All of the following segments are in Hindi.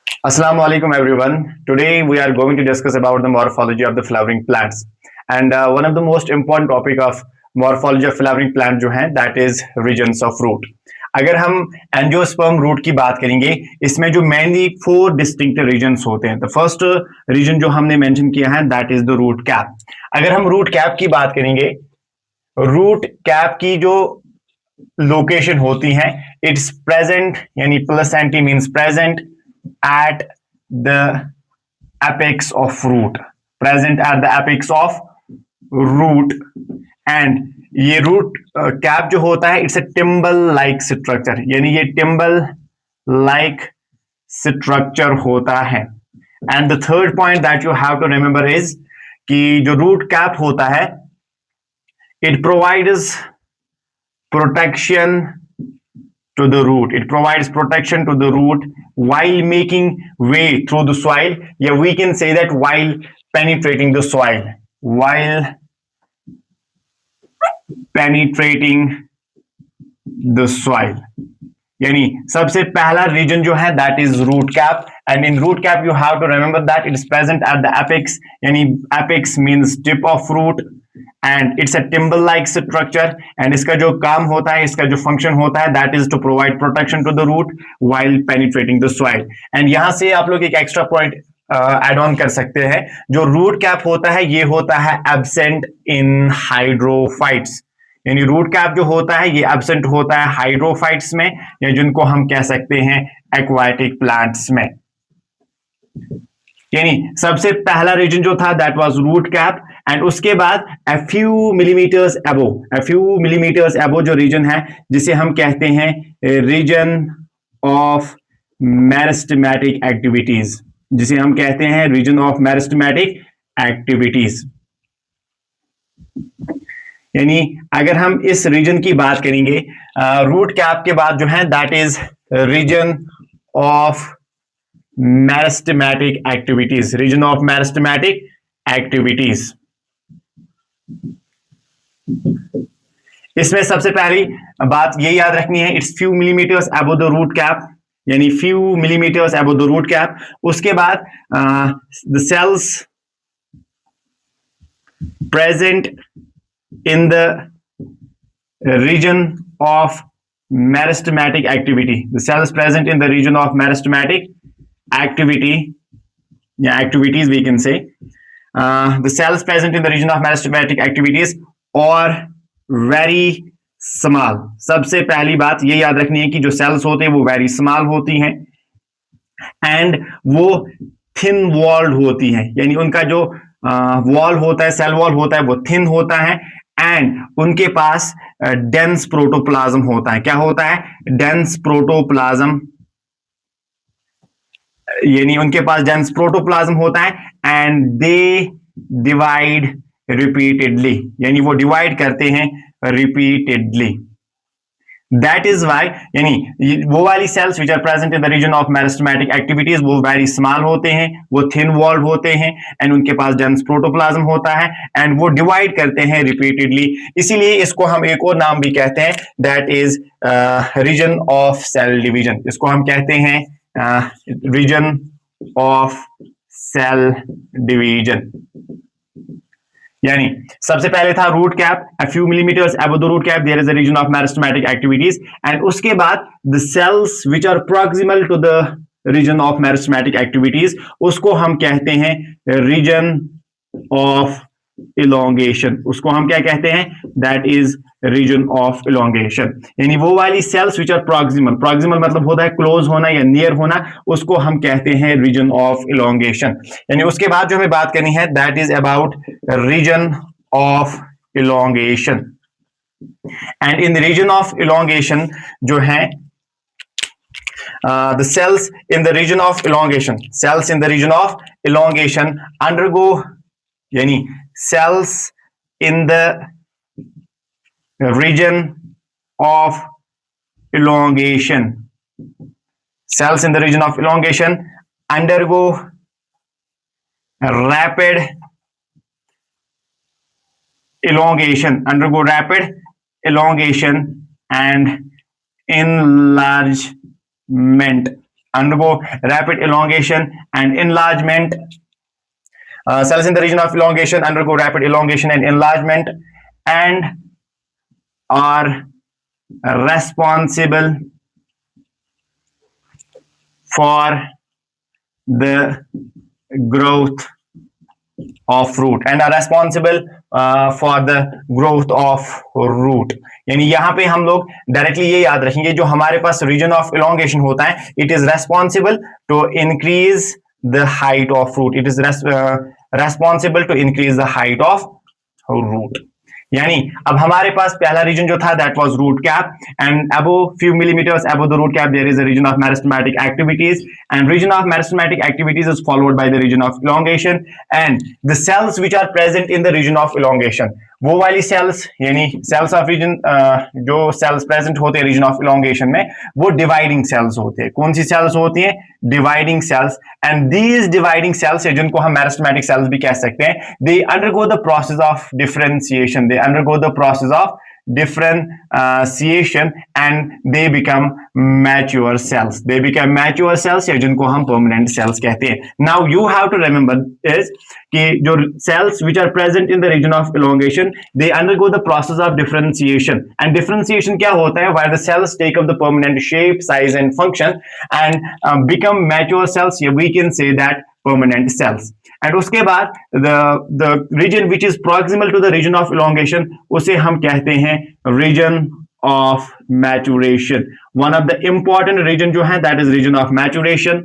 Assalamu alaikum everyone. Today we are going to discuss about the morphology of the flowering plants. And one of the most important topic of morphology of flowering plant जो है that is regions of root. अगर हम एंजियोस्पर्म रूट की बात करेंगे, इसमें जो मेनली 4 डिस्टिंक्ट रीजन्स होते हैं. द फर्स्ट रीजन जो हमने मेंशन किया है that is the root cap. अगर हम रूट कैप की बात करेंगे, रूट कैप की जो लोकेशन होती है, इट्स प्रेजेंट यानी प्लेसेंटी means present at the apex of root, present at the apex of root. and ये रूट कैप जो होता है it's a thimble like structure, यानी ये टिम्बल लाइक स्ट्रक्चर होता है. And the third point that you have to remember is कि जो रूट कैप होता है it provides protection to the root. It provides protection to the root while making way through the soil. Yeah, we can say that while penetrating the soil. While penetrating the soil. यानी सबसे पहला रीजन जो है that is root cap. And in root cap you have to remember that it is present at the apex, यानी apex means tip of root. And it's a thimble like structure. And इसका जो काम होता है, इसका जो फंक्शन होता है that is to provide protection to the root while penetrating the soil. And यहां से आप लोग एक एक्स्ट्रा पॉइंट एड ऑन कर सकते हैं. जो रूट कैप होता है ये होता है एब्सेंट इन हाइड्रोफाइट्स, यानी रूट कैप जो होता है ये एब्सेंट होता है हाइड्रोफाइट्स में, या जिनको हम कह सकते हैं एक्वाटिक प्लांट्स में. यानी सबसे पहला रीजन जो था that was root cap. And उसके बाद a few millimeters above जो रीजन है जिसे हम कहते हैं रीजन ऑफ मेरिस्टेमेटिक एक्टिविटीज, जिसे हम कहते हैं रीजन ऑफ मेरिस्टेमेटिक एक्टिविटीज. यानी अगर हम इस रीजन की बात करेंगे, रूट कैप के बाद जो है that is region of meristematic activities, region of meristematic activities. इसमें सबसे पहली बात ये याद रखनी है, it's few millimetres above the root cap, यानी few millimetres above the root cap. उसके बाद the cells present in the region of meristematic activity. The cells present in the region of meristematic activity, yeah, activities we can say. The cells present in the region of meristematic activities are very small. सबसे पहली बात ये याद रखनी है कि जो सेल्स होते हैं वो वेरी स्मॉल होती हैं एंड वो थिन वॉल्ड होती हैं, यानी उनका जो वॉल होता है, सेल वॉल होता है वो थिन होता है. एंड उनके पास डेंस प्रोटोप्लाज्म होता है. क्या होता है? डेंस प्रोटोप्लाज्म, यानी उनके पास डेंस प्रोटोप्लाज्म होता है. एंड दे डिवाइड रिपीटेडली, यानी वो डिवाइड करते हैं रिपीटेडली. दैट इज वाई, यानी वो वाली cells which are present in the region of meristematic activities वो वेरी स्मॉल होते हैं, वो थिन वॉल्ड होते हैं एंड उनके पास डेंस प्रोटोप्लाज्म होता है एंड वो डिवाइड करते हैं रिपीटेडली. इसीलिए इसको हम एक और नाम भी कहते हैं that is region of cell division. इसको हम कहते हैं रीजन ऑफ सेल डिवीजन. यानी सबसे पहले था root cap, a few millimeters above the root cap there is a region of meristematic activities. And उसके बाद the cells which are proximal to the region of meristematic activities उसको हम कहते हैं region of elongation. उसको हम क्या कहते हैं? that is region of elongation. यानी वो वाली cells which are proximal, proximal मतलब होता है क्लोज होना या नियर होना, उसको हम कहते हैं region of elongation. यानी उसके बाद जो हमें बात करनी है that is about region of elongation. and in the region of elongation जो है the cells in the region of elongation, cells in the region of elongation undergo, यानी cells in the region of elongation, cells in the region of elongation undergo rapid elongation, and enlargement undergo rapid elongation and enlargement. Cells in the region of elongation undergo rapid elongation and enlargement and are responsible for the growth of root and are responsible for the growth of root. यानी यहां पे हम लोग डायरेक्टली ये याद रखेंगे, जो हमारे पास रीजन ऑफ इलोंगेशन होता है, it is responsible to increase the height of root. It is responsible to increase the height of root. यानी अब हमारे पास पहला रीजन जो था that was root cap, and above few millimetres above the root cap there is a region of meristematic activities, and region of meristematic activities is followed by the region of elongation and the cells which are present in the region of elongation. वो वाली सेल्स यानी सेल्स ऑफ रीजन, जो सेल्स प्रेजेंट होते हैं रीजन ऑफ इलोंगेशन में, वो डिवाइडिंग सेल्स होते हैं. कौन सी सेल्स होती हैं? Dividing cells. And these dividing cells, जिनको हम मेरिस्टेमेटिक सेल्स भी कह सकते हैं, they undergo the process of differentiation. They undergo the process of differentiation and they become mature cells. They become mature cells, या जिनको हम permanent cells कहते हैं. Now you have to remember is कि जो cells which are present in the region of elongation, they undergo the process of differentiation. And differentiation क्या होता है? Where the cells take up the permanent shape, size and function and become mature cells. We can say that permanent cells. And उसके बाद the region which is proximal to the region of elongation, उसे हम कहते हैं region of maturation. One of the important region जो है that is region of maturation.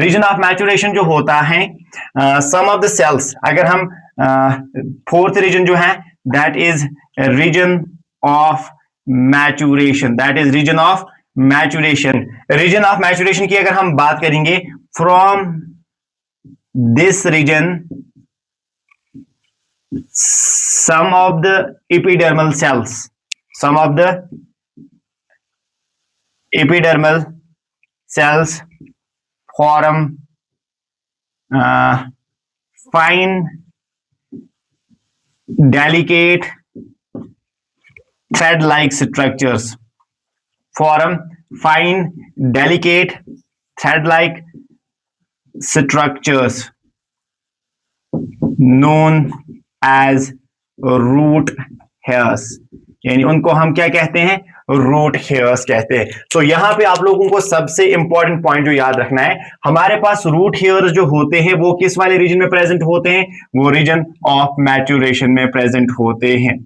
Region of maturation जो होता है, some of the cells, अगर हम fourth region जो है that is region of maturation. That is region of maturation. Region of maturation की अगर हम बात करेंगे, from this region some of the epidermal cells form fine delicate thread-like structures. Form fine delicate thread-like structures known as root hairs. यानी उनको हम क्या कहते हैं? रूट हेयर्स कहते हैं. तो यहां पे आप लोगों को सबसे इंपॉर्टेंट पॉइंट जो याद रखना है, हमारे पास रूट हेयर्स जो होते हैं वो किस वाले रीजन में प्रेजेंट होते हैं? वो रीजन ऑफ मैच्योरेशन में प्रेजेंट होते हैं.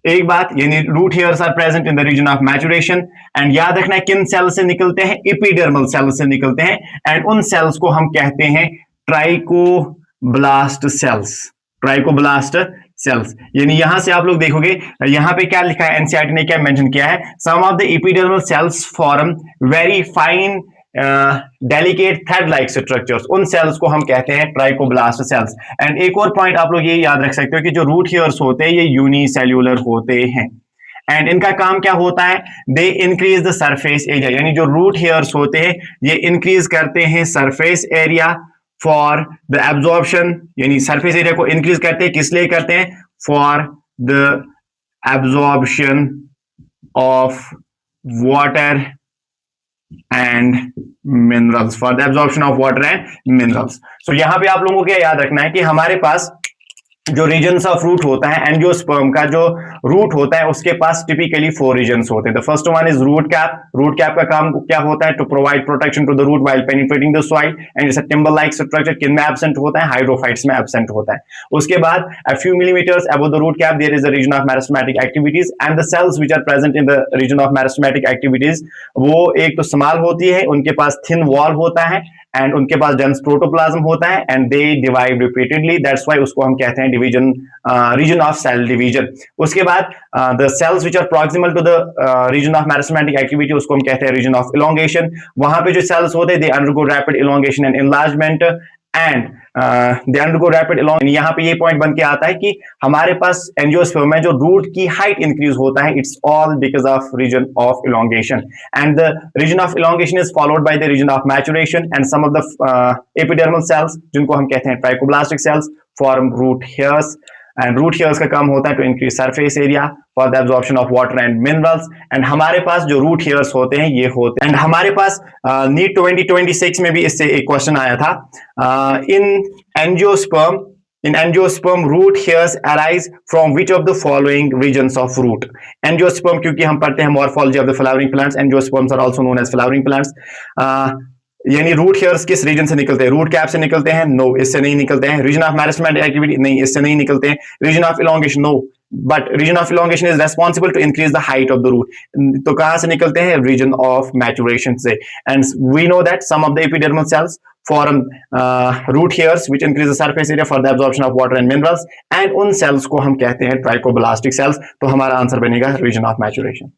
एक बात, यानी root hairs are present in the region of maturation. And याद रखना है किन सेल से निकलते हैं? एपिडर्मल सेल से निकलते हैं. एंड उन सेल्स को हम कहते हैं ट्राइकोब्लास्ट सेल्स. Trichoblast sales. यानी यहां से आप लोग देखोगे, यहां पे क्या लिखा है, एनसीईआरटी ने क्या मेंशन किया है? Some of the epidermal cells form very fine delicate thread like structures. उन सेल्स को हम कहते हैं ट्राइकोब्लास्ट सेल्स. एंड एक और पॉइंट आप लोग ये याद रख सकते हो कि जो रूट हेयर्स होते हैं ये यूनिसेल्यूलर होते हैं. एंड इनका काम क्या होता है? They increase the surface area. यानी जो रूट हेयर्स होते हैं ये इंक्रीज करते हैं surface area for the absorption. यानी सरफेस एरिया को इंक्रीज करते हैं, किस लिए करते हैं? For the absorption of water and minerals. For the absorption of water and minerals. So यहां पे आप लोगों को क्या याद रखना है कि हमारे पास जो रीजन्स ऑफ रूट होता है एंड जो स्पर्म का जो रूट होता है उसके पास टिपिकली 4 रीजन्स होते हैं. The first one is root cap. Root cap का काम क्या होता है? To provide protection to the root while penetrating the soil. And it's a timber like structure. किन में एब्सेंट होता है? हाइड्रोफाइट्स में एब्सेंट होता है. उसके बाद a few millimeters above the root cap there is a region of meristematic activities and the cells which are present in the region of meristematic activities, वो एक तो स्मॉल होती है, उनके पास थिन वॉल होता है एंड उनके पास डेंस प्रोटोप्लाज्म होता है and they divide repeatedly. That's why उसको हम कहते हैं division, region of cell division. उसके बाद the cells which are proximal to the region of meristematic activity, उसको हम कहते हैं रीजन ऑफ इलोंगेशन. वहां पे जो सेल्स होते हैं they undergo rapid elongation and enlargement and they undergo rapid elongation. यहाँ पे ये पॉइंट बन के आता है कि हमारे पास एंजियोस्पर्म में जो रूट की हाइट इंक्रीज होता है, it's all because of region of elongation. And the region of elongation is followed by the region of maturation and some of the epidermal cells, जिनको हम कहते हैं trichoblastic cells, form root hairs. And root hairs का काम होता है to increase surface area for the absorption of water and minerals. And हमारे पास जो रूट हेयर्स होते हैं ये होते हैं, एंड हमारे पास नीट 2026 में भी इससे एक क्वेश्चन आया था, in angiosperm root hairs arise from which of the following regions of root? Angiosperm क्योंकि हम पढ़ते हैं morphology of the flowering plants, angiosperms are also known as flowering plants. यानी रूट हेयर्स किस रीजन से निकलते हैं? रूट कैप से निकलते हैं? नो, इससे नहीं निकलते हैं। Region of meristematic activity? नहीं, इससे नहीं निकलते हैं। Region of elongation? No, but region of elongation is responsible to increase the height of the root. तो कहां से निकलते हैं? रीजन ऑफ मैचुरेशन से। And we know that some of the epidermal cells form root hairs which increase the surface area for the absorption of water and minerals, and उन cells को हम कहते हैं ट्राइकोब्लास्टिक cells। तो हमारा आंसर बनेगा region of maturation।